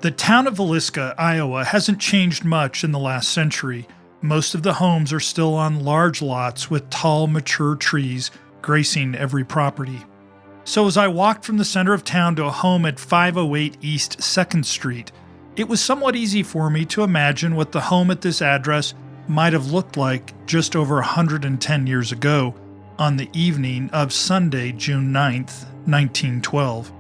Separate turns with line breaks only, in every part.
The town of Villisca, Iowa hasn't changed much in the last century. Most of the homes are still on large lots with tall, mature trees gracing every property. So as I walked from the center of town to a home at 508 East 2nd Street, it was somewhat easy for me to imagine what the home at this address might have looked like just over 110 years ago on the evening of Sunday, June 9th, 1912.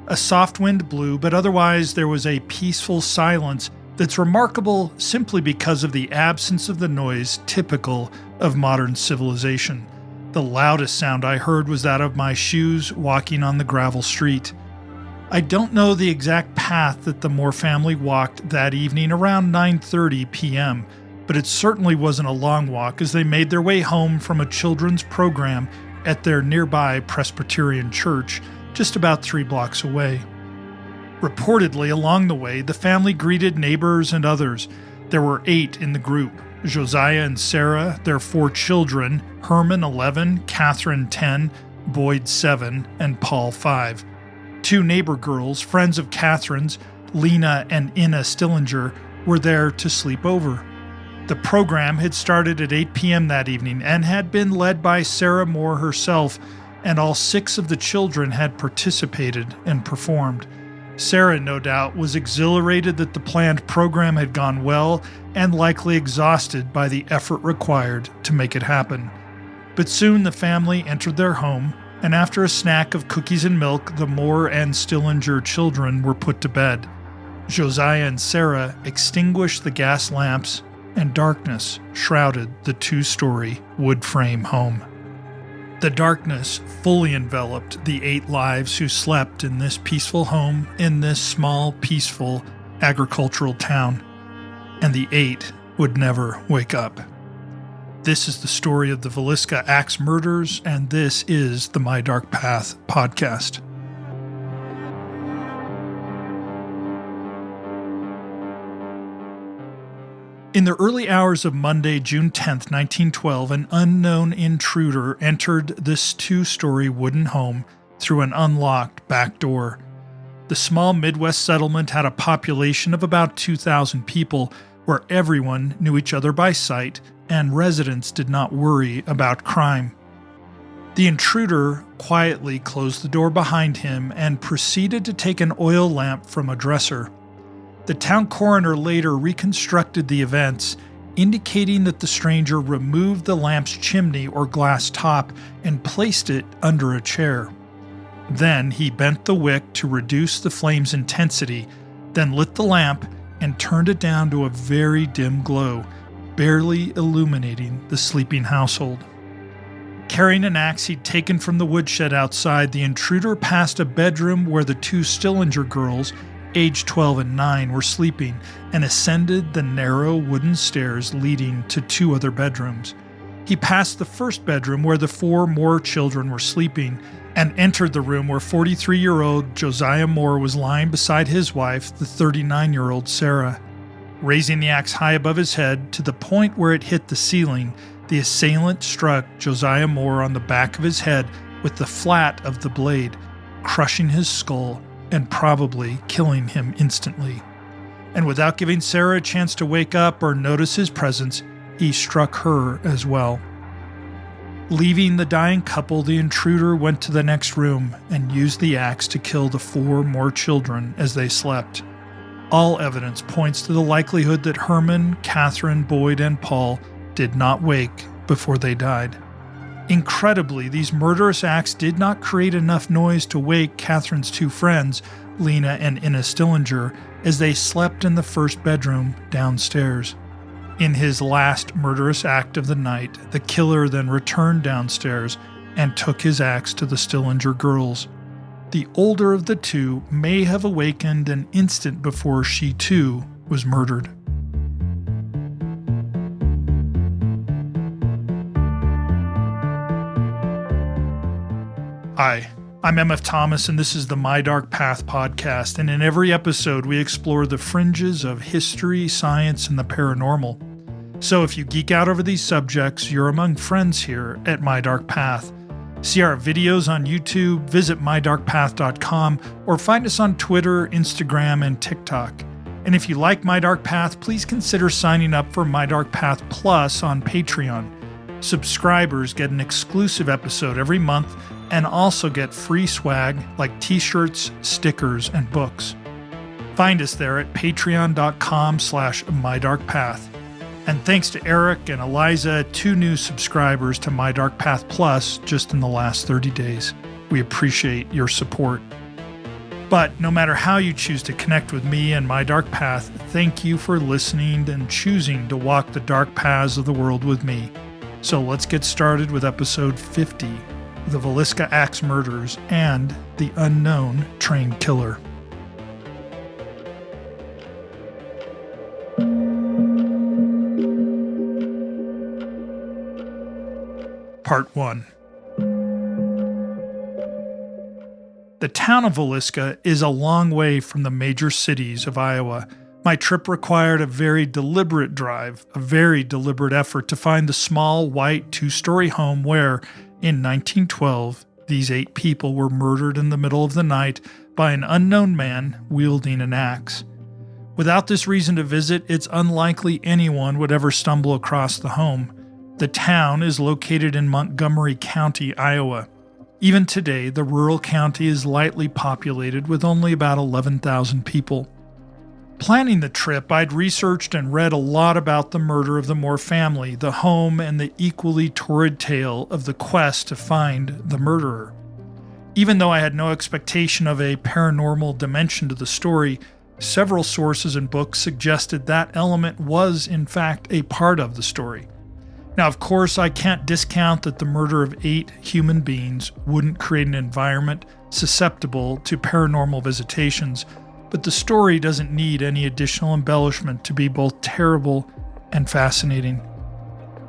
A soft wind blew, but otherwise there was a peaceful silence that's remarkable simply because of the absence of the noise typical of modern civilization. The loudest sound I heard was that of my shoes walking on the gravel street. I don't know the exact path that the Moore family walked that evening around 9:30 p.m., but it certainly wasn't a long walk as they made their way home from a children's program at their nearby Presbyterian church, just about 3 blocks away. Reportedly, along the way, the family greeted neighbors and others. There were 8 in the group: Josiah and Sarah, their 4 children, Herman 11, Catherine 10, Boyd 7, and Paul 5. 2 neighbor girls, friends of Catherine's, Lena and Inna Stillinger, were there to sleep over. The program had started at 8 p.m. that evening and had been led by Sarah Moore herself, and all 6 of the children had participated and performed. Sarah, no doubt, was exhilarated that the planned program had gone well and likely exhausted by the effort required to make it happen. But soon the family entered their home, and after a snack of cookies and milk, the Moore and Stillinger children were put to bed. Josiah and Sarah extinguished the gas lamps, and darkness shrouded the 2-story wood frame home. The darkness fully enveloped the 8 lives who slept in this peaceful home in this small, peaceful agricultural town, and the 8 would never wake up. This is the story of the Villisca Axe Murders, and this is the My Dark Path podcast. In the early hours of Monday, June 10th, 1912, an unknown intruder entered this 2-story wooden home through an unlocked back door. The small Midwest settlement had a population of about 2,000 people, where everyone knew each other by sight, and residents did not worry about crime. The intruder quietly closed the door behind him and proceeded to take an oil lamp from a dresser. The town coroner later reconstructed the events, indicating that the stranger removed the lamp's chimney or glass top and placed it under a chair. Then he bent the wick to reduce the flame's intensity, then lit the lamp and turned it down to a very dim glow, barely illuminating the sleeping household. Carrying an axe he'd taken from the woodshed outside, the intruder passed a bedroom where the 2 Stillinger girls, aged 12 and 9, were sleeping, and ascended the narrow wooden stairs leading to 2 other bedrooms. He passed the first bedroom where the 4 Moore children were sleeping, and entered the room where 43-year-old Josiah Moore was lying beside his wife, the 39-year-old Sarah. Raising the axe high above his head to the point where it hit the ceiling, the assailant struck Josiah Moore on the back of his head with the flat of the blade, crushing his skull and probably killing him instantly. And without giving Sarah a chance to wake up or notice his presence, he struck her as well. Leaving the dying couple, the intruder went to the next room and used the axe to kill the 4 more children as they slept. All evidence points to the likelihood that Herman, Catherine, Boyd, and Paul did not wake before they died. Incredibly, these murderous acts did not create enough noise to wake Catherine's 2 friends, Lena and Inna Stillinger, as they slept in the first bedroom downstairs. In his last murderous act of the night, the killer then returned downstairs and took his axe to the Stillinger girls. The older of the 2 may have awakened an instant before she too was murdered. Hi, I'm MF Thomas, and this is the My Dark Path podcast, and in every episode we explore the fringes of history, science, and the paranormal. So if you geek out over these subjects, you're among friends here at My Dark Path. See our videos on YouTube, visit mydarkpath.com, or find us on Twitter, Instagram, and TikTok. And if you like My Dark Path, please consider signing up for My Dark Path Plus on Patreon. Subscribers get an exclusive episode every month and also get free swag like t-shirts, stickers, and books. Find us there at patreon.com/mydarkpath. And thanks to Eric and Eliza, 2 new subscribers to My Dark Path Plus just in the last 30 days. We appreciate your support. But no matter how you choose to connect with me and My Dark Path, thank you for listening and choosing to walk the dark paths of the world with me. So let's get started with episode 50, The Villisca Axe Murders and the Unknown Train Killer. Part 1. The town of Villisca is a long way from the major cities of Iowa. My trip required a very deliberate drive, a very deliberate effort to find the small, white, 2-story home where, in 1912, these 8 people were murdered in the middle of the night by an unknown man wielding an axe. Without this reason to visit, it's unlikely anyone would ever stumble across the home. The town is located in Montgomery County, Iowa. Even today, the rural county is lightly populated with only about 11,000 people. Planning the trip, I'd researched and read a lot about the murder of the Moore family, the home, and the equally torrid tale of the quest to find the murderer. Even though I had no expectation of a paranormal dimension to the story, several sources and books suggested that element was, in fact, a part of the story. Now, of course, I can't discount that the murder of 8 human beings wouldn't create an environment susceptible to paranormal visitations, but the story doesn't need any additional embellishment to be both terrible and fascinating.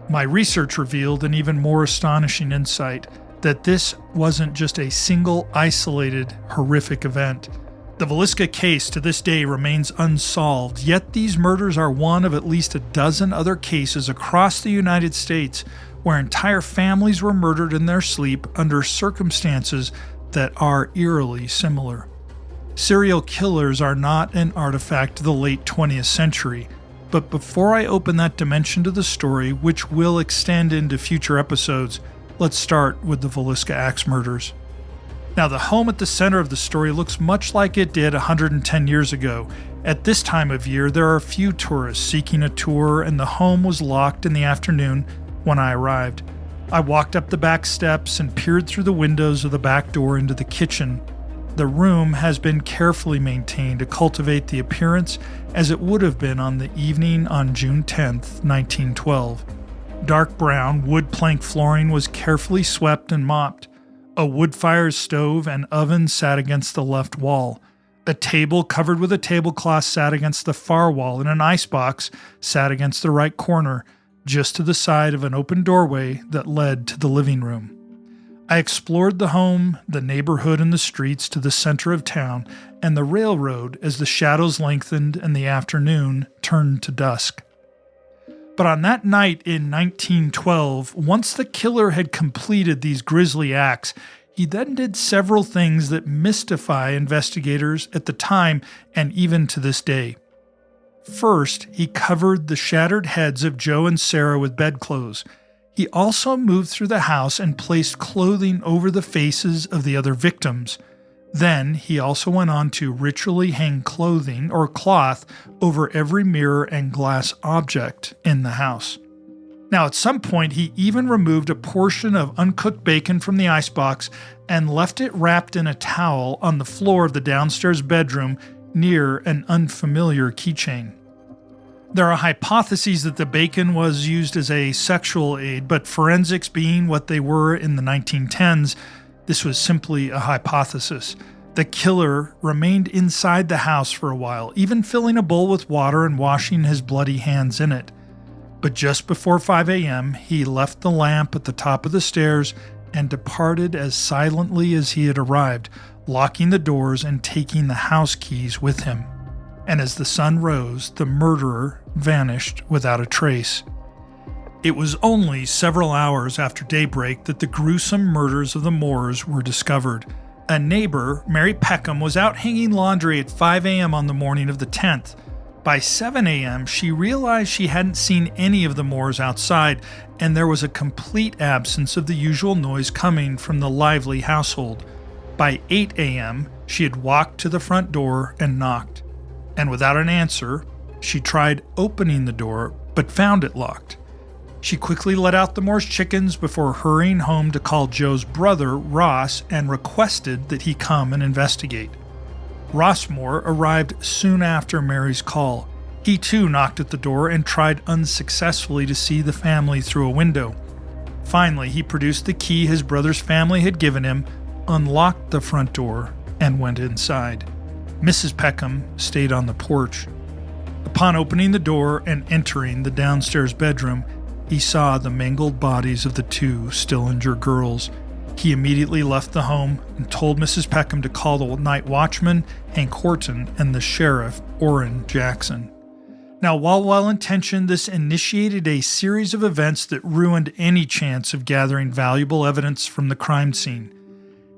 My research revealed an even more astonishing insight, that this wasn't just a single, isolated, horrific event. The Villisca case to this day remains unsolved, yet these murders are one of at least a dozen other cases across the United States where entire families were murdered in their sleep under circumstances that are eerily similar. Serial killers are not an artifact of the late 20th century, but before I open that dimension to the story, which will extend into future episodes, let's start with the Villisca Axe Murders. Now, the home at the center of the story looks much like it did 110 years ago. At this time of year, there are few tourists seeking a tour, and the home was locked in the afternoon when I arrived. I walked up the back steps and peered through the windows of the back door into the kitchen. The room has been carefully maintained to cultivate the appearance as it would have been on the evening on June 10th, 1912. Dark brown wood plank flooring was carefully swept and mopped. A wood-fired stove and oven sat against the left wall. A table covered with a tablecloth sat against the far wall, and an icebox sat against the right corner, just to the side of an open doorway that led to the living room. I explored the home, the neighborhood, and the streets to the center of town, and the railroad as the shadows lengthened and the afternoon turned to dusk. But on that night in 1912, once the killer had completed these grisly acts, he then did several things that mystify investigators at the time and even to this day. First, he covered the shattered heads of Joe and Sarah with bedclothes. He also moved through the house and placed clothing over the faces of the other victims. Then he also went on to ritually hang clothing or cloth over every mirror and glass object in the house. Now, at some point, he even removed a portion of uncooked bacon from the icebox and left it wrapped in a towel on the floor of the downstairs bedroom near an unfamiliar keychain. There are hypotheses that the bacon was used as a sexual aid, but forensics being what they were in the 1910s, this was simply a hypothesis. The killer remained inside the house for a while, even filling a bowl with water and washing his bloody hands in it. But just before 5 a.m., he left the lamp at the top of the stairs and departed as silently as he had arrived, locking the doors and taking the house keys with him. And as the sun rose, the murderer vanished without a trace. It was only several hours after daybreak that the gruesome murders of the Moores were discovered. A neighbor, Mary Peckham, was out hanging laundry at 5 a.m. on the morning of the 10th. By 7 a.m., she realized she hadn't seen any of the Moores outside, and there was a complete absence of the usual noise coming from the lively household. By 8 a.m., she had walked to the front door and knocked. And without an answer, she tried opening the door, but found it locked. She quickly let out the Moore's chickens before hurrying home to call Joe's brother, Ross, and requested that he come and investigate. Ross Moore arrived soon after Mary's call. He too knocked at the door and tried unsuccessfully to see the family through a window. Finally, he produced the key his brother's family had given him, unlocked the front door, and went inside. Mrs. Peckham stayed on the porch. Upon opening the door and entering the downstairs bedroom, he saw the mangled bodies of the two Stillinger girls. He immediately left the home and told Mrs. Peckham to call the night watchman, Hank Horton, and the sheriff, Orrin Jackson. Now, while well-intentioned, this initiated a series of events that ruined any chance of gathering valuable evidence from the crime scene.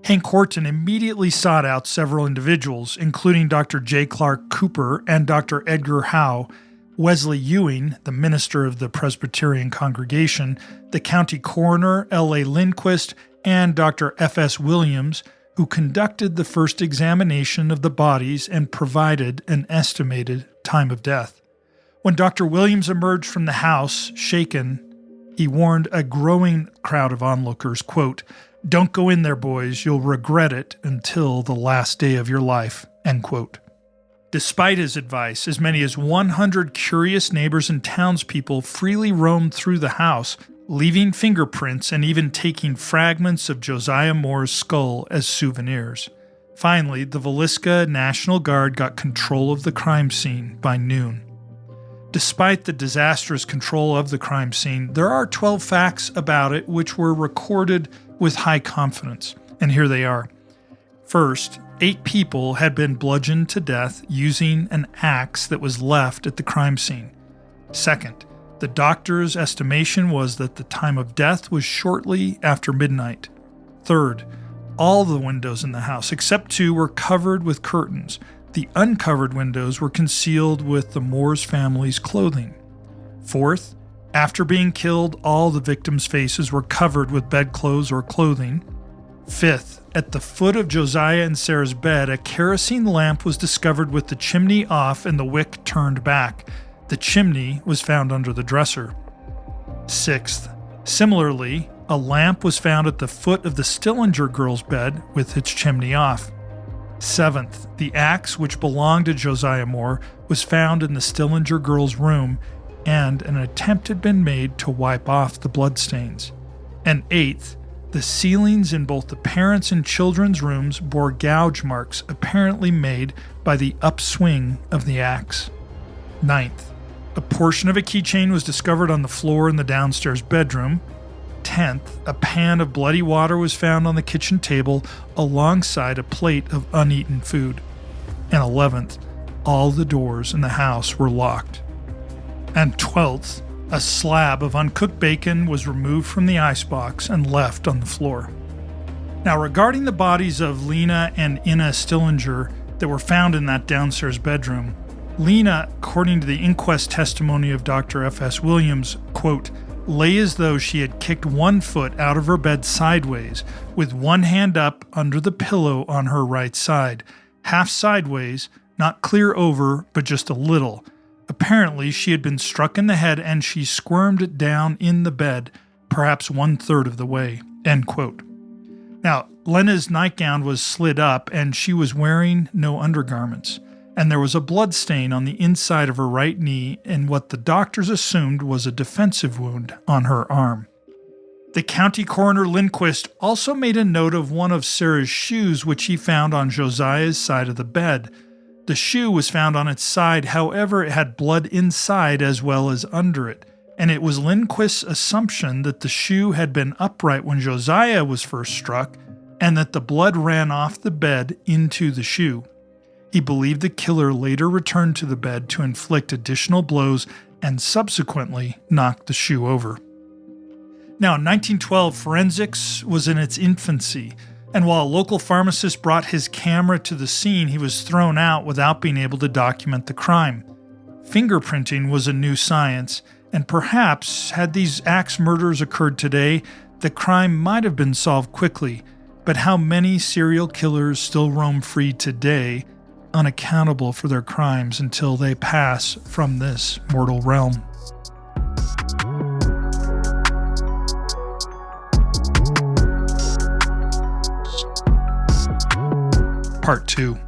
Hank Horton immediately sought out several individuals, including Dr. J. Clark Cooper and Dr. Edgar Howe, Wesley Ewing, the minister of the Presbyterian congregation, the county coroner, L.A. Lindquist, and Dr. F.S. Williams, who conducted the first examination of the bodies and provided an estimated time of death. When Dr. Williams emerged from the house, shaken, he warned a growing crowd of onlookers, quote, "Don't go in there, boys. You'll regret it until the last day of your life," end quote. Despite his advice, as many as 100 curious neighbors and townspeople freely roamed through the house, leaving fingerprints and even taking fragments of Josiah Moore's skull as souvenirs. Finally, the Villisca National Guard got control of the crime scene by noon. Despite the disastrous control of the crime scene, there are 12 facts about it which were recorded with high confidence, and here they are. First, 8 people had been bludgeoned to death using an axe that was left at the crime scene. Second, the doctor's estimation was that the time of death was shortly after midnight. Third, all the windows in the house, except 2, were covered with curtains. The uncovered windows were concealed with the Moore's family's clothing. Fourth, after being killed, all the victims' faces were covered with bedclothes or clothing. Fifth, at the foot of Josiah and Sarah's bed, a kerosene lamp was discovered with the chimney off and the wick turned back. The chimney was found under the dresser. Sixth, similarly, a lamp was found at the foot of the Stillinger girls' bed with its chimney off. Seventh, the axe which belonged to Josiah Moore was found in the Stillinger girls' room, and an attempt had been made to wipe off the bloodstains. And eighth, the ceilings in both the parents' and children's rooms bore gouge marks apparently made by the upswing of the axe. Ninth, a portion of a keychain was discovered on the floor in the downstairs bedroom. 10th, a pan of bloody water was found on the kitchen table alongside a plate of uneaten food. And 11th, all the doors in the house were locked. And 12th, a slab of uncooked bacon was removed from the icebox and left on the floor. Now, regarding the bodies of Lena and Ina Stillinger that were found in that downstairs bedroom, Lena, according to the inquest testimony of Dr. F.S. Williams, quote, lay as though she had kicked one foot out of her bed sideways, with one hand up under the pillow on her right side, half sideways, not clear over, but just a little. Apparently, she had been struck in the head and she squirmed down in the bed, perhaps 1/3 of the way, end quote. Now, Lena's nightgown was slid up and she was wearing no undergarments, and there was a blood stain on the inside of her right knee and what the doctors assumed was a defensive wound on her arm. The county coroner Lindquist also made a note of one of Sarah's shoes which he found on Josiah's side of the bed. The shoe was found on its side, however, it had blood inside as well as under it, and it was Lindquist's assumption that the shoe had been upright when Josiah was first struck and that the blood ran off the bed into the shoe. He believed the killer later returned to the bed to inflict additional blows and subsequently knocked the shoe over. Now, in 1912, forensics was in its infancy, and while a local pharmacist brought his camera to the scene, he was thrown out without being able to document the crime. Fingerprinting was a new science, and perhaps, had these axe murders occurred today, the crime might have been solved quickly. But how many serial killers still roam free today, unaccountable for their crimes until they pass from this mortal realm? Part 2.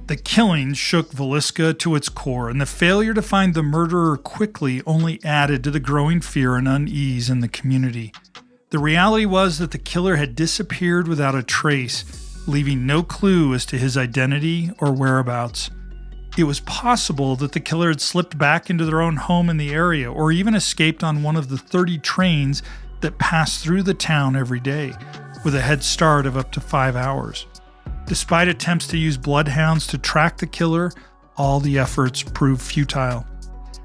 The killings shook Villisca to its core, and the failure to find the murderer quickly only added to the growing fear and unease in the community. The reality was that the killer had disappeared without a trace, leaving no clue as to his identity or whereabouts. It was possible that the killer had slipped back into their own home in the area, or even escaped on one of the 30 trains that passed through the town every day, with a head start of up to 5 hours. Despite attempts to use bloodhounds to track the killer, all the efforts proved futile.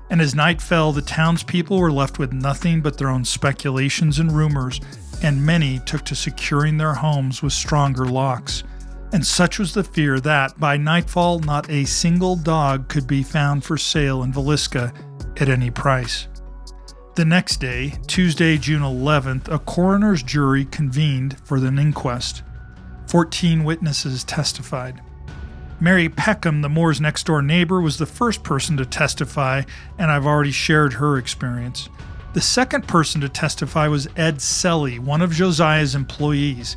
And as night fell, the townspeople were left with nothing but their own speculations and rumors, and many took to securing their homes with stronger locks. And such was the fear that, by nightfall, not a single dog could be found for sale in Villisca at any price. The next day, Tuesday, June 11th, a coroner's jury convened for an inquest. 14 witnesses testified. Mary Peckham, the Moore's next-door neighbor, was the first person to testify, and I've already shared her experience. The second person to testify was Ed Selly, one of Josiah's employees.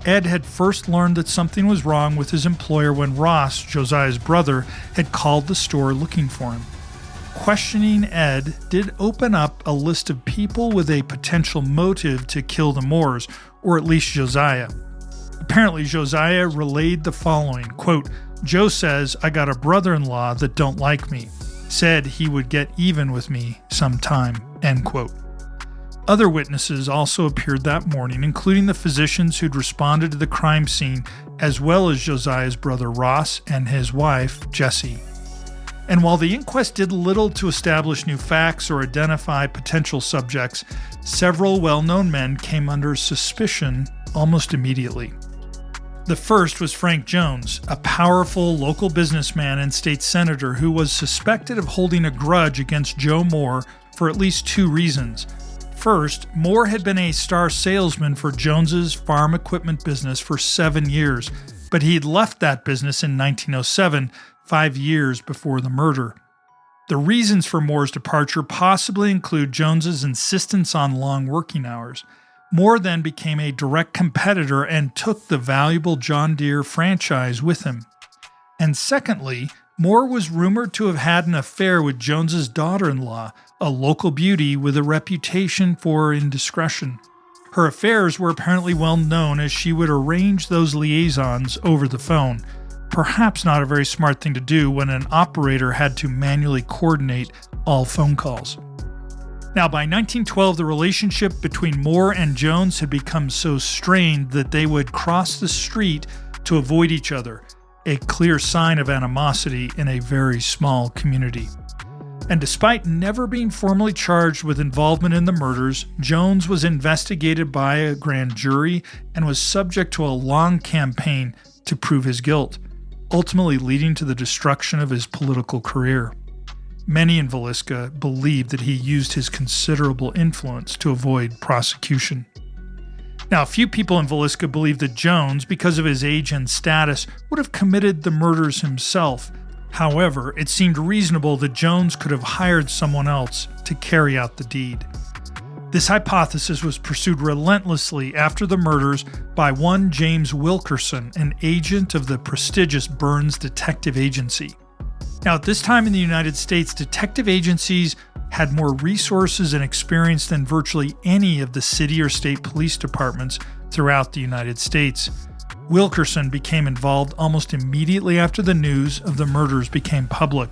Ed had first learned that something was wrong with his employer when Ross, Josiah's brother, had called the store looking for him. Questioning Ed did open up a list of people with a potential motive to kill the Moores, or at least Josiah. Apparently, Josiah relayed the following, quote, "Joe says I got a brother-in-law that don't like me. Said he would get even with me sometime," end quote. Other witnesses also appeared that morning, including the physicians who'd responded to the crime scene, as well as Josiah's brother Ross and his wife, Jessie. And while the inquest did little to establish new facts or identify potential subjects, several well-known men came under suspicion almost immediately. The first was Frank Jones, a powerful local businessman and state senator who was suspected of holding a grudge against Joe Moore for at least two reasons. First, Moore had been a star salesman for Jones's farm equipment business for 7 years, but he had left that business in 1907, 5 years before the murder. The reasons for Moore's departure possibly include Jones's insistence on long working hours. Moore then became a direct competitor and took the valuable John Deere franchise with him. And secondly, Moore was rumored to have had an affair with Jones's daughter-in-law, a local beauty with a reputation for indiscretion. Her affairs were apparently well known, as she would arrange those liaisons over the phone. Perhaps not a very smart thing to do when an operator had to manually coordinate all phone calls. Now, by 1912, the relationship between Moore and Jones had become so strained that they would cross the street to avoid each other, a clear sign of animosity in a very small community. And despite never being formally charged with involvement in the murders, Jones was investigated by a grand jury and was subject to a long campaign to prove his guilt, ultimately leading to the destruction of his political career. Many in Villisca believed that he used his considerable influence to avoid prosecution. Now, a few people in Villisca believed that Jones, because of his age and status, would have committed the murders himself. However, it seemed reasonable that Jones could have hired someone else to carry out the deed. This hypothesis was pursued relentlessly after the murders by one James Wilkerson, an agent of the prestigious Burns Detective Agency. Now, at this time in the United States, detective agencies had more resources and experience than virtually any of the city or state police departments throughout the United States. Wilkerson became involved almost immediately after the news of the murders became public.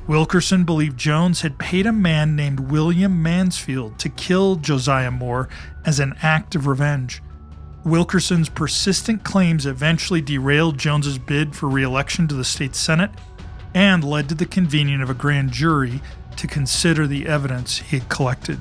Wilkerson believed Jones had paid a man named William Mansfield to kill Josiah Moore as an act of revenge. Wilkerson's persistent claims eventually derailed Jones's bid for re-election to the state Senate and led to the convening of a grand jury to consider the evidence he had collected.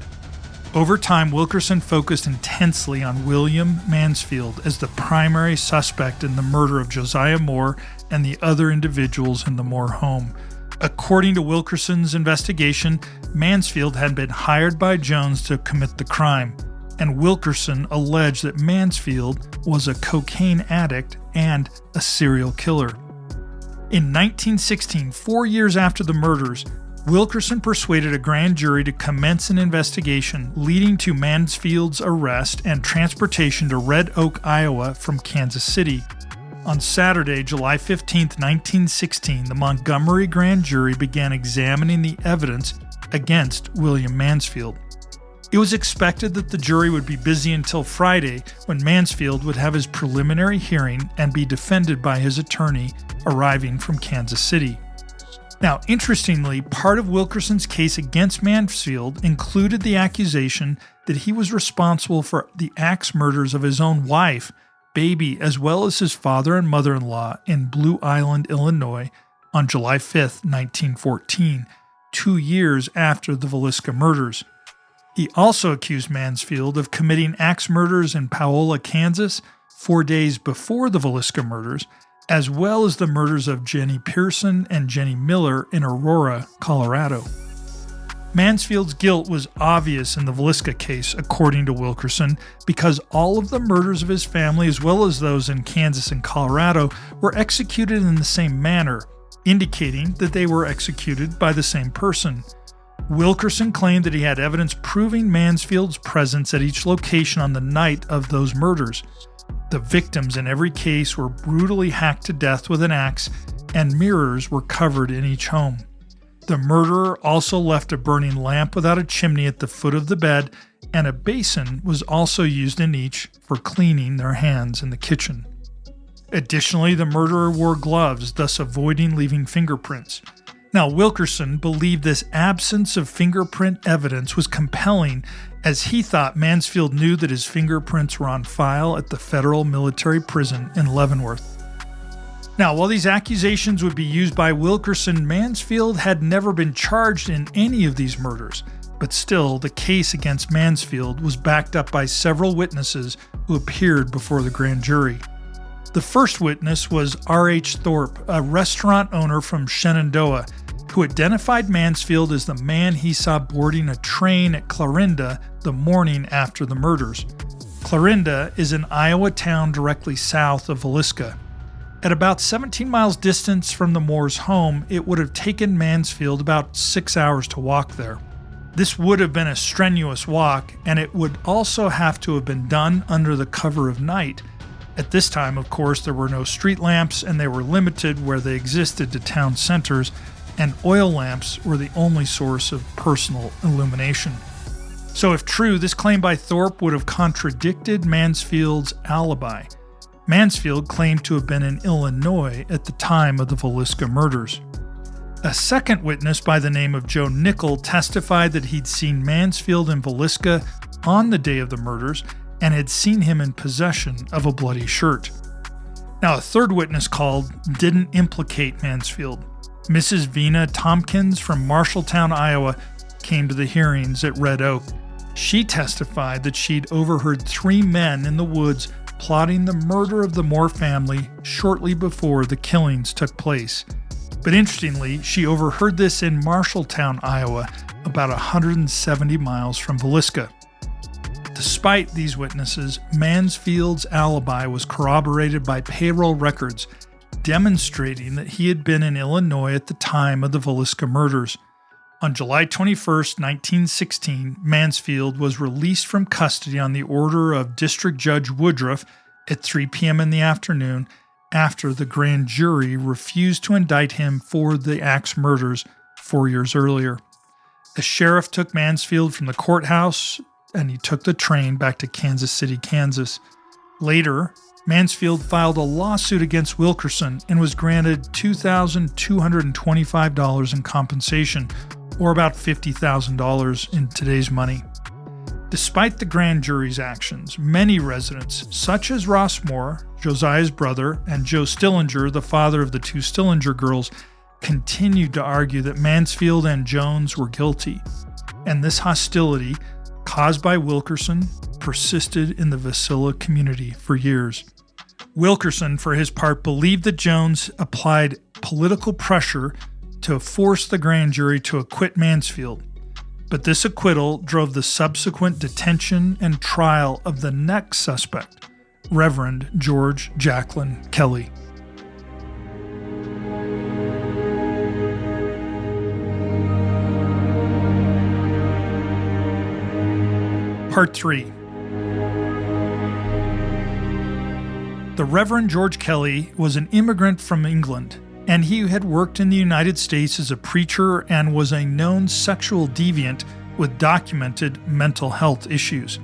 Over time, Wilkerson focused intensely on William Mansfield as the primary suspect in the murder of Josiah Moore and the other individuals in the Moore home. According to Wilkerson's investigation, Mansfield had been hired by Jones to commit the crime, and Wilkerson alleged that Mansfield was a cocaine addict and a serial killer. In 1916, 4 years after the murders, Wilkerson persuaded a grand jury to commence an investigation leading to Mansfield's arrest and transportation to Red Oak, Iowa from Kansas City. On Saturday, July 15, 1916, the Montgomery grand jury began examining the evidence against William Mansfield. It was expected that the jury would be busy until Friday, when Mansfield would have his preliminary hearing and be defended by his attorney arriving from Kansas City. Now, interestingly, part of Wilkerson's case against Mansfield included the accusation that he was responsible for the axe murders of his own wife, baby, as well as his father and mother-in-law in Blue Island, Illinois, on July 5, 1914, 2 years after the Villisca murders. He also accused Mansfield of committing axe murders in Paola, Kansas, 4 days before the Villisca murders, as well as the murders of Jenny Pearson and Jenny Miller in Aurora, Colorado. Mansfield's guilt was obvious in the Villisca case, according to Wilkerson, because all of the murders of his family, as well as those in Kansas and Colorado, were executed in the same manner, indicating that they were executed by the same person. Wilkerson claimed that he had evidence proving Mansfield's presence at each location on the night of those murders. The victims in every case were brutally hacked to death with an axe, and mirrors were covered in each home. The murderer also left a burning lamp without a chimney at the foot of the bed, and a basin was also used in each for cleaning their hands in the kitchen. Additionally, the murderer wore gloves, thus avoiding leaving fingerprints. Now, Wilkerson believed this absence of fingerprint evidence was compelling, as he thought Mansfield knew that his fingerprints were on file at the federal military prison in Leavenworth. Now, while these accusations would be used by Wilkerson, Mansfield had never been charged in any of these murders, but still, the case against Mansfield was backed up by several witnesses who appeared before the grand jury. The first witness was R.H. Thorpe, a restaurant owner from Shenandoah, who identified Mansfield as the man he saw boarding a train at Clarinda the morning after the murders. Clarinda is an Iowa town directly south of Villisca. At about 17 miles distance from the Moores' home, it would have taken Mansfield about 6 hours to walk there. This would have been a strenuous walk, and it would also have to have been done under the cover of night. At this time, of course, there were no street lamps, and they were limited where they existed to town centers, and oil lamps were the only source of personal illumination. So if true, this claim by Thorpe would have contradicted Mansfield's alibi. Mansfield claimed to have been in Illinois at the time of the Villisca murders. A second witness by the name of Joe Nickel testified that he'd seen Mansfield in Villisca on the day of the murders and had seen him in possession of a bloody shirt. Now, a third witness called didn't implicate Mansfield. Mrs. Vina Tompkins from Marshalltown, Iowa, came to the hearings at Red Oak. She testified that she'd overheard 3 men in the woods plotting the murder of the Moore family shortly before the killings took place. But interestingly, she overheard this in Marshalltown, Iowa, about 170 miles from Villisca. Despite these witnesses, Mansfield's alibi was corroborated by payroll records, demonstrating that he had been in Illinois at the time of the Villisca murders. On July 21, 1916, Mansfield was released from custody on the order of District Judge Woodruff at 3 p.m. in the afternoon after the grand jury refused to indict him for the axe murders 4 years earlier. The sheriff took Mansfield from the courthouse and he took the train back to Kansas City, Kansas. Later, Mansfield filed a lawsuit against Wilkerson and was granted $2,225 in compensation, or about $50,000 in today's money. Despite the grand jury's actions, many residents, such as Ross Moore, Josiah's brother, and Joe Stillinger, the father of the 2 Stillinger girls, continued to argue that Mansfield and Jones were guilty, and this hostility, caused by Wilkerson, persisted in the Villisca community for years. Wilkerson, for his part, believed that Jones applied political pressure to force the grand jury to acquit Mansfield, but this acquittal drove the subsequent detention and trial of the next suspect, Reverend George Jacqueline Kelly. Part 3. The Reverend George Kelly was an immigrant from England, and he had worked in the United States as a preacher and was a known sexual deviant with documented mental health issues.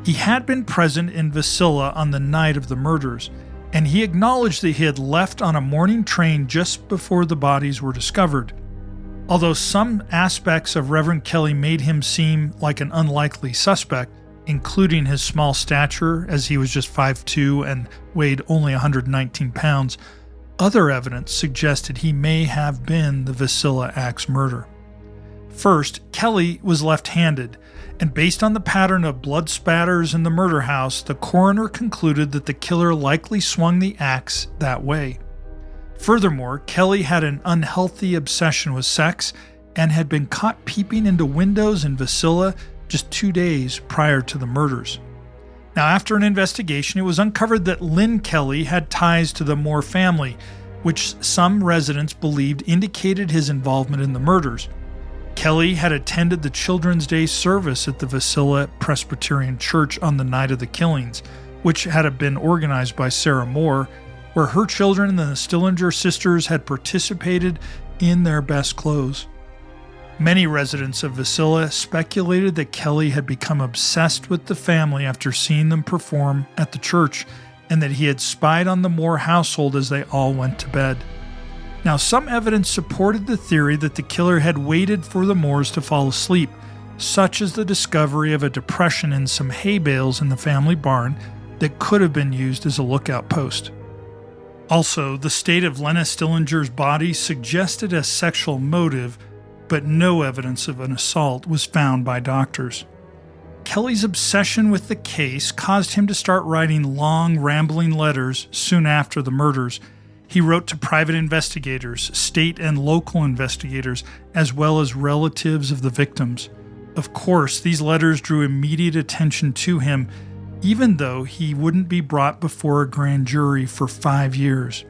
He had been present in Villisca on the night of the murders, and he acknowledged that he had left on a morning train just before the bodies were discovered. Although some aspects of Reverend Kelly made him seem like an unlikely suspect, including his small stature, as he was just 5'2" and weighed only 119 pounds, other evidence suggested he may have been the Villisca Axe murder. First, Kelly was left-handed, and based on the pattern of blood spatters in the murder house, the coroner concluded that the killer likely swung the axe that way. Furthermore, Kelly had an unhealthy obsession with sex and had been caught peeping into windows in Villisca just 2 days prior to the murders. Now, after an investigation, it was uncovered that Lynn Kelly had ties to the Moore family, which some residents believed indicated his involvement in the murders. Kelly had attended the Children's Day service at the Villisca Presbyterian Church on the night of the killings, which had been organized by Sarah Moore, where her children and the Stillinger sisters had participated in their best clothes. Many residents of Villisca speculated that Kelly had become obsessed with the family after seeing them perform at the church, and that he had spied on the Moore household as they all went to bed. Now, some evidence supported the theory that the killer had waited for the Moores to fall asleep, such as the discovery of a depression in some hay bales in the family barn that could have been used as a lookout post. Also, the state of Lena Stillinger's body suggested a sexual motive, but no evidence of an assault was found by doctors. Kelly's obsession with the case caused him to start writing long, rambling letters soon after the murders. He wrote to private investigators, state and local investigators, as well as relatives of the victims. Of course, these letters drew immediate attention to him, even though he wouldn't be brought before a grand jury for 5 years.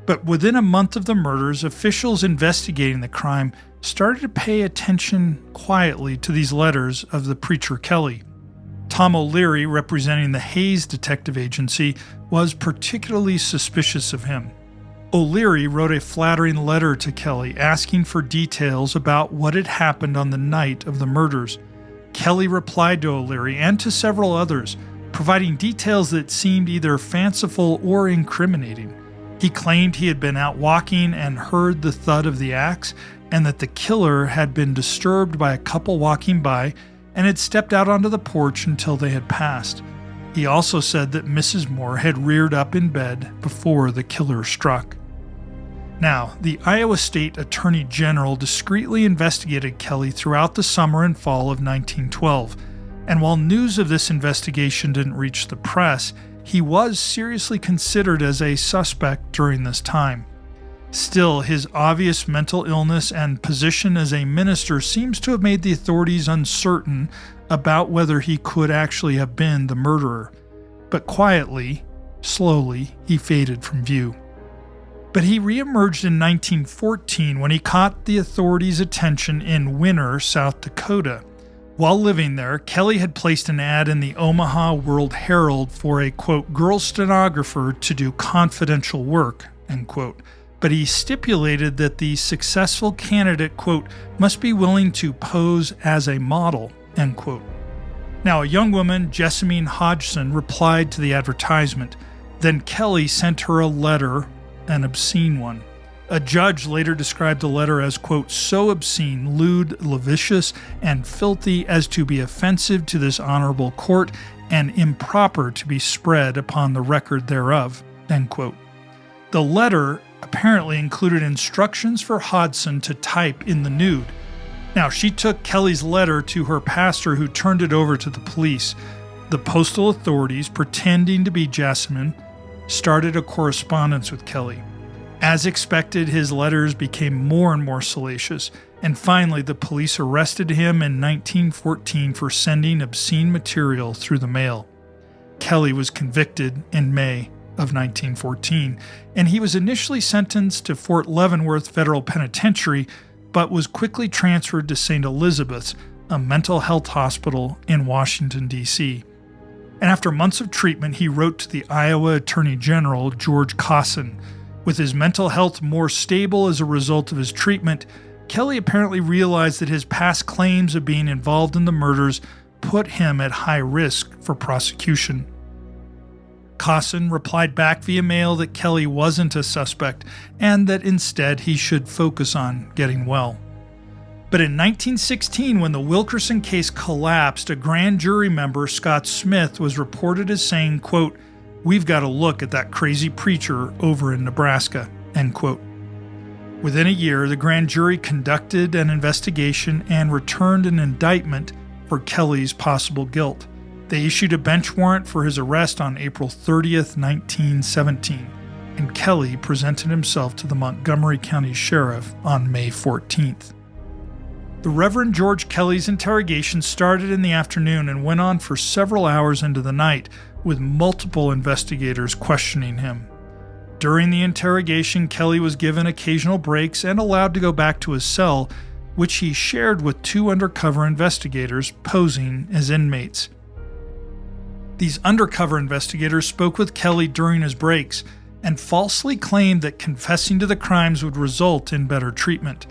But within a month of the murders, officials investigating the crime started to pay attention quietly to these letters of the preacher Kelly. Tom O'Leary, representing the Hayes Detective Agency, was particularly suspicious of him. O'Leary wrote a flattering letter to Kelly asking for details about what had happened on the night of the murders. Kelly replied to O'Leary and to several others, providing details that seemed either fanciful or incriminating. He claimed he had been out walking and heard the thud of the axe, and that the killer had been disturbed by a couple walking by and had stepped out onto the porch until they had passed. He also said that Mrs. Moore had reared up in bed before the killer struck. Now, the Iowa State Attorney General discreetly investigated Kelly throughout the summer and fall of 1912, and while news of this investigation didn't reach the press, he was seriously considered as a suspect during this time. Still, his obvious mental illness and position as a minister seems to have made the authorities uncertain about whether he could actually have been the murderer. But quietly, slowly, he faded from view. But he reemerged in 1914 when he caught the authorities' attention in Winner, South Dakota. While living there, Kelly had placed an ad in the Omaha World Herald for a, quote, girl stenographer to do confidential work, end quote. But he stipulated that the successful candidate, quote, must be willing to pose as a model, end quote. Now, a young woman, Jessamine Hodgson, replied to the advertisement. Then Kelly sent her a letter, an obscene one. A judge later described the letter as, quote, so obscene, lewd, lascivious, and filthy as to be offensive to this honorable court and improper to be spread upon the record thereof, end quote. The letter apparently included instructions for Hodson to type in the nude. Now, she took Kelly's letter to her pastor, who turned it over to the police. The postal authorities, pretending to be Jessamine, started a correspondence with Kelly. As expected, his letters became more and more salacious, and finally the police arrested him in 1914 for sending obscene material through the mail. Kelly was convicted in May of 1914, and he was initially sentenced to Fort Leavenworth Federal Penitentiary, but was quickly transferred to St. Elizabeth's, a mental health hospital in Washington, D.C. And after months of treatment, he wrote to the Iowa Attorney General, George Cosson. With his mental health more stable as a result of his treatment, Kelly apparently realized that his past claims of being involved in the murders put him at high risk for prosecution. Cosson replied back via mail that Kelly wasn't a suspect and that instead he should focus on getting well. But in 1916, when the Wilkerson case collapsed, a grand jury member, Scott Smith, was reported as saying, quote, "We've got to look at that crazy preacher over in Nebraska," end quote. Within a year, the grand jury conducted an investigation and returned an indictment for Kelly's possible guilt. They issued a bench warrant for his arrest on April 30th, 1917, and Kelly presented himself to the Montgomery County Sheriff on May 14th. The Reverend George Kelly's interrogation started in the afternoon and went on for several hours into the night, with multiple investigators questioning him. During the interrogation, Kelly was given occasional breaks and allowed to go back to his cell, which he shared with two undercover investigators posing as inmates. These undercover investigators spoke with Kelly during his breaks and falsely claimed that confessing to the crimes would result in better treatment.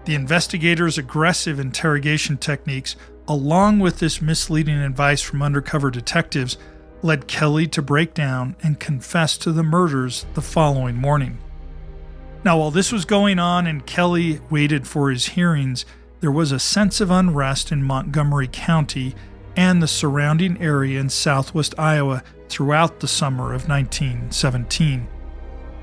The investigators' aggressive interrogation techniques, along with this misleading advice from undercover detectives, led Kelly to break down and confess to the murders the following morning. Now, while this was going on and Kelly waited for his hearings, there was a sense of unrest in Montgomery County and the surrounding area in southwest Iowa throughout the summer of 1917.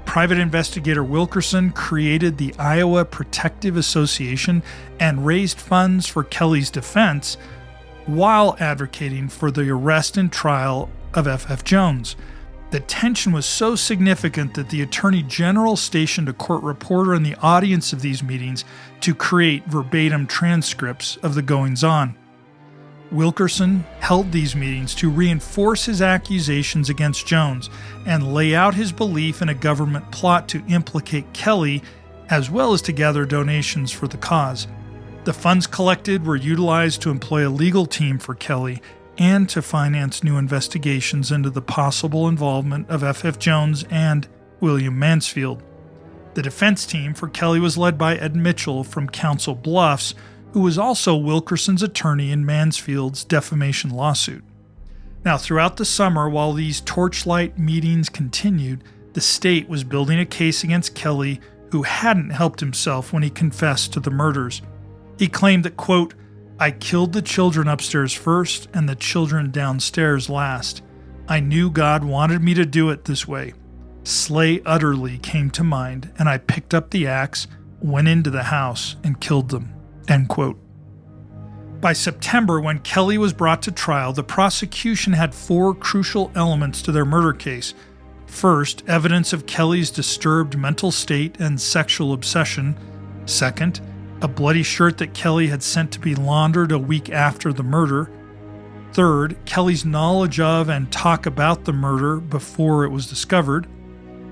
Private investigator Wilkerson created the Iowa Protective Association and raised funds for Kelly's defense while advocating for the arrest and trial of F.F. Jones. The tension was so significant that the Attorney General stationed a court reporter in the audience of these meetings to create verbatim transcripts of the goings-on. Wilkerson held these meetings to reinforce his accusations against Jones and lay out his belief in a government plot to implicate Kelly, as well as to gather donations for the cause. The funds collected were utilized to employ a legal team for Kelly and to finance new investigations into the possible involvement of F.F. Jones and William Mansfield. The defense team for Kelly was led by Ed Mitchell from Council Bluffs, who was also Wilkerson's attorney in Mansfield's defamation lawsuit. Now, throughout the summer, while these torchlight meetings continued, the state was building a case against Kelly, who hadn't helped himself when he confessed to the murders. He claimed that, quote, "I killed the children upstairs first and the children downstairs last. I knew God wanted me to do it this way. Slay utterly came to mind, and I picked up the axe, went into the house, and killed them." End quote. By September, when Kelly was brought to trial, the prosecution had four crucial elements to their murder case. First, evidence of Kelly's disturbed mental state and sexual obsession. Second, a bloody shirt that Kelly had sent to be laundered a week after the murder. Third, Kelly's knowledge of and talk about the murder before it was discovered.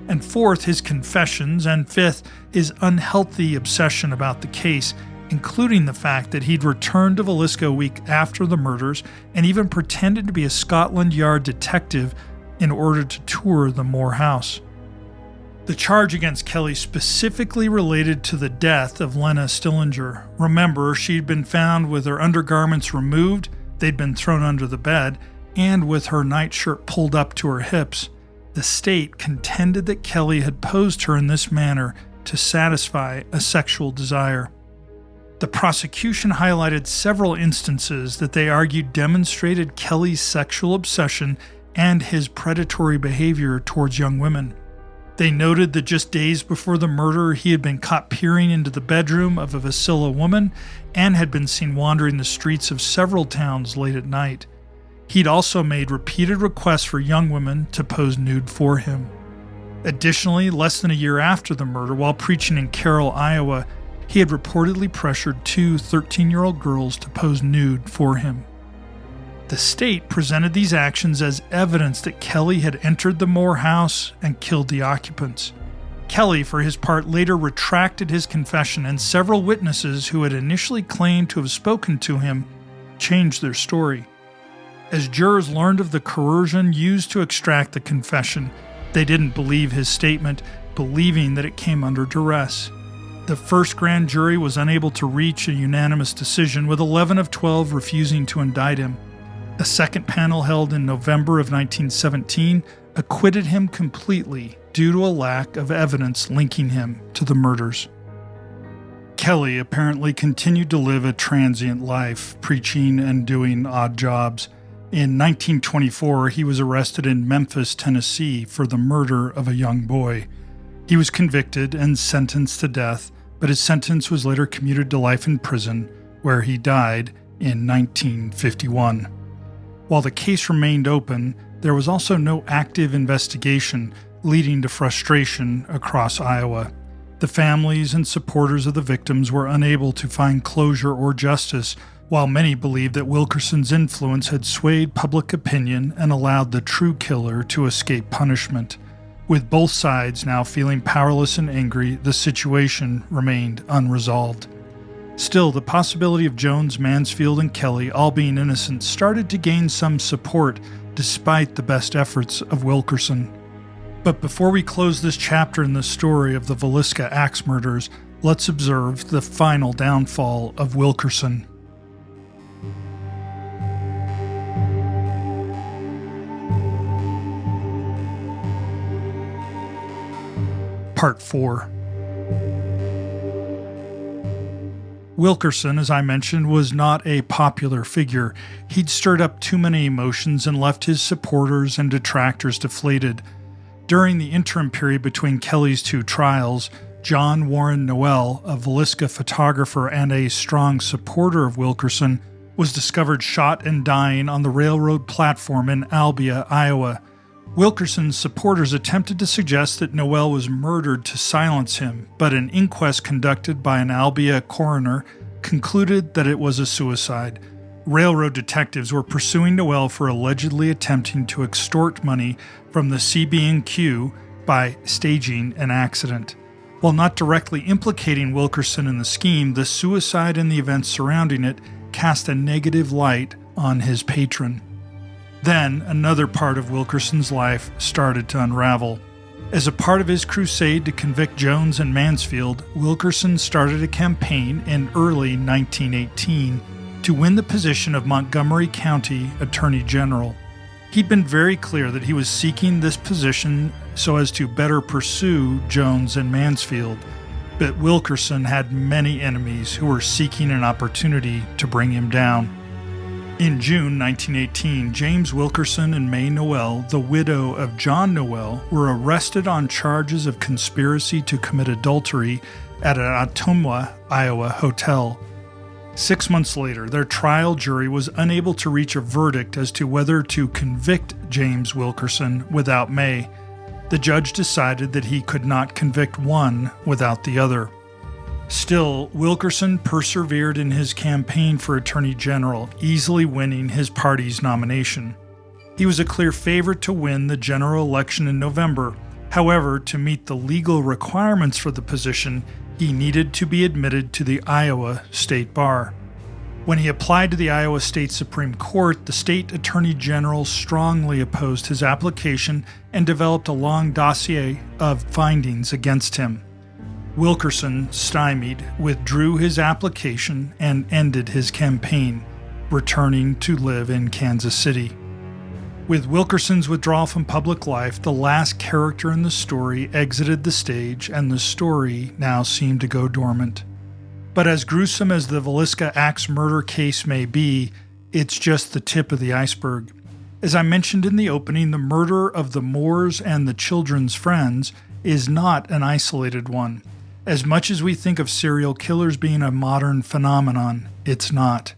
And fourth, his confessions. And fifth, his unhealthy obsession about the case, including the fact that he'd returned to Villisca a week after the murders and even pretended to be a Scotland Yard detective in order to tour the Moore house. The charge against Kelly specifically related to the death of Lena Stillinger. Remember, she'd been found with her undergarments removed, they'd been thrown under the bed, and with her nightshirt pulled up to her hips. The state contended that Kelly had posed her in this manner to satisfy a sexual desire. The prosecution highlighted several instances that they argued demonstrated Kelly's sexual obsession and his predatory behavior towards young women. They noted that just days before the murder, he had been caught peering into the bedroom of a Villisca woman and had been seen wandering the streets of several towns late at night. He'd also made repeated requests for young women to pose nude for him. Additionally, less than a year after the murder, while preaching in Carroll, Iowa, he had reportedly pressured two 13-year-old girls to pose nude for him. The state presented these actions as evidence that Kelly had entered the Moore house and killed the occupants. Kelly, for his part, later retracted his confession, and several witnesses who had initially claimed to have spoken to him changed their story. As jurors learned of the coercion used to extract the confession, they didn't believe his statement, believing that it came under duress. The first grand jury was unable to reach a unanimous decision, with 11 of 12 refusing to indict him. A second panel held in November of 1917 acquitted him completely due to a lack of evidence linking him to the murders. Kelly apparently continued to live a transient life, preaching and doing odd jobs. In 1924, he was arrested in Memphis, Tennessee, for the murder of a young boy. He was convicted and sentenced to death, but his sentence was later commuted to life in prison, where he died in 1951. While the case remained open, there was also no active investigation, leading to frustration across Iowa. The families and supporters of the victims were unable to find closure or justice, while many believed that Wilkerson's influence had swayed public opinion and allowed the true killer to escape punishment. With both sides now feeling powerless and angry, the situation remained unresolved. Still, the possibility of Jones, Mansfield, and Kelly all being innocent started to gain some support despite the best efforts of Wilkerson. But before we close this chapter in the story of the Villisca Axe Murders, let's observe the final downfall of Wilkerson. Part 4. Wilkerson, as I mentioned, was not a popular figure. He'd stirred up too many emotions and left his supporters and detractors deflated. During the interim period between Kelly's two trials, John Warren Noel, a Villisca photographer and a strong supporter of Wilkerson, was discovered shot and dying on the railroad platform in Albia, Iowa. Wilkerson's supporters attempted to suggest that Noel was murdered to silence him, but an inquest conducted by an Albia coroner concluded that it was a suicide. Railroad detectives were pursuing Noel for allegedly attempting to extort money from the CB&Q by staging an accident. While not directly implicating Wilkerson in the scheme, the suicide and the events surrounding it cast a negative light on his patron. Then, another part of Wilkerson's life started to unravel. As a part of his crusade to convict Jones and Mansfield, Wilkerson started a campaign in early 1918 to win the position of Montgomery County Attorney General. He'd been very clear that he was seeking this position so as to better pursue Jones and Mansfield, but Wilkerson had many enemies who were seeking an opportunity to bring him down. In June 1918, James Wilkerson and May Noel, the widow of John Noel, were arrested on charges of conspiracy to commit adultery at an Ottumwa, Iowa hotel. 6 months later, their trial jury was unable to reach a verdict as to whether to convict James Wilkerson without May. The judge decided that he could not convict one without the other. Still, Wilkerson persevered in his campaign for Attorney General, easily winning his party's nomination. He was a clear favorite to win the general election in November. However, to meet the legal requirements for the position, he needed to be admitted to the Iowa State Bar. When he applied to the Iowa State Supreme Court, the state attorney general strongly opposed his application and developed a long dossier of findings against him. Wilkerson, stymied, withdrew his application and ended his campaign, returning to live in Kansas City. With Wilkerson's withdrawal from public life, the last character in the story exited the stage, and the story now seemed to go dormant. But as gruesome as the Villisca Axe murder case may be, it's just the tip of the iceberg. As I mentioned in the opening, the murder of the Moors and the children's friends is not an isolated one. As much as we think of serial killers being a modern phenomenon, it's not.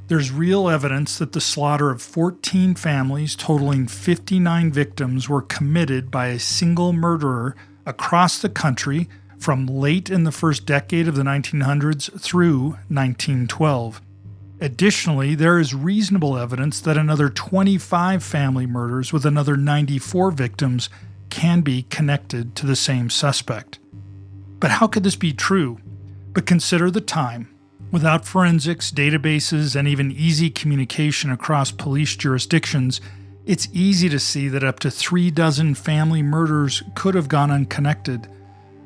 There's real evidence that the slaughter of 14 families totaling 59 victims were committed by a single murderer across the country from late in the first decade of the 1900s through 1912. Additionally, there is reasonable evidence that another 25 family murders with another 94 victims can be connected to the same suspect. But how could this be true? But consider the time. Without forensics, databases, and even easy communication across police jurisdictions, it's easy to see that up to 36 family murders could have gone unconnected.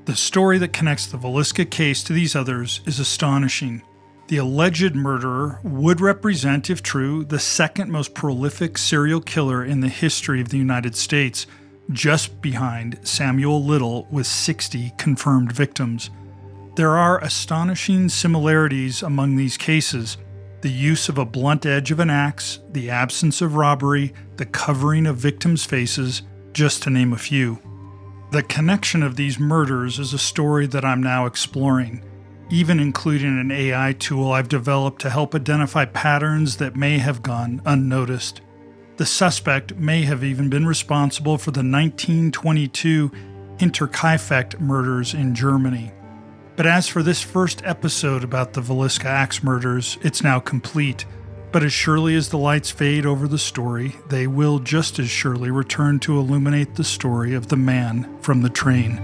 The story that connects the Villisca case to these others is astonishing. The alleged murderer would represent, if true, the second most prolific serial killer in the history of the United States, just behind Samuel Little with 60 confirmed victims. There are astonishing similarities among these cases: the use of a blunt edge of an axe, the absence of robbery, the covering of victims' faces, just to name a few. The connection of these murders is a story that I'm now exploring, even including an AI tool I've developed to help identify patterns that may have gone unnoticed. The suspect may have even been responsible for the 1922 Hinterkaifeck murders in Germany. But as for this first episode about the Villisca Axe Murders, it's now complete. But as surely as the lights fade over the story, they will just as surely return to illuminate the story of the man from the train.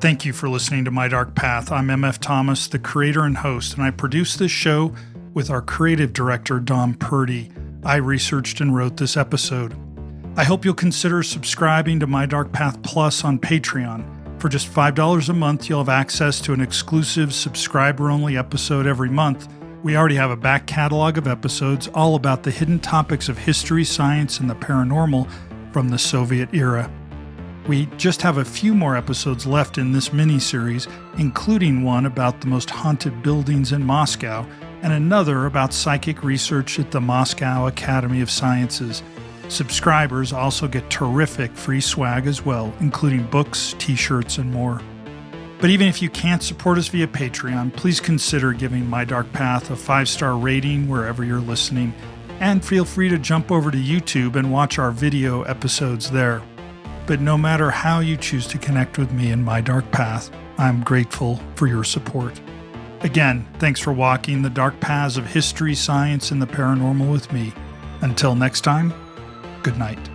Thank you for listening to My Dark Path. I'm MF Thomas, the creator and host, and I produce this show with our creative director, Dom Purdy. I researched and wrote this episode. I hope you'll consider subscribing to My Dark Path Plus on Patreon. For just $5 a month, you'll have access to an exclusive subscriber-only episode every month. We already have a back catalog of episodes all about the hidden topics of history, science, and the paranormal from the Soviet era. We just have a few more episodes left in this mini-series, including one about the most haunted buildings in Moscow, and another about psychic research at the Moscow Academy of Sciences. Subscribers also get terrific free swag as well, including books, t-shirts, and more. But even if you can't support us via Patreon, please consider giving My Dark Path a 5-star rating wherever you're listening, and feel free to jump over to YouTube and watch our video episodes there. But no matter how you choose to connect with me in My Dark Path, I'm grateful for your support. Again, thanks for walking the dark paths of history, science, and the paranormal with me. Until next time, good night.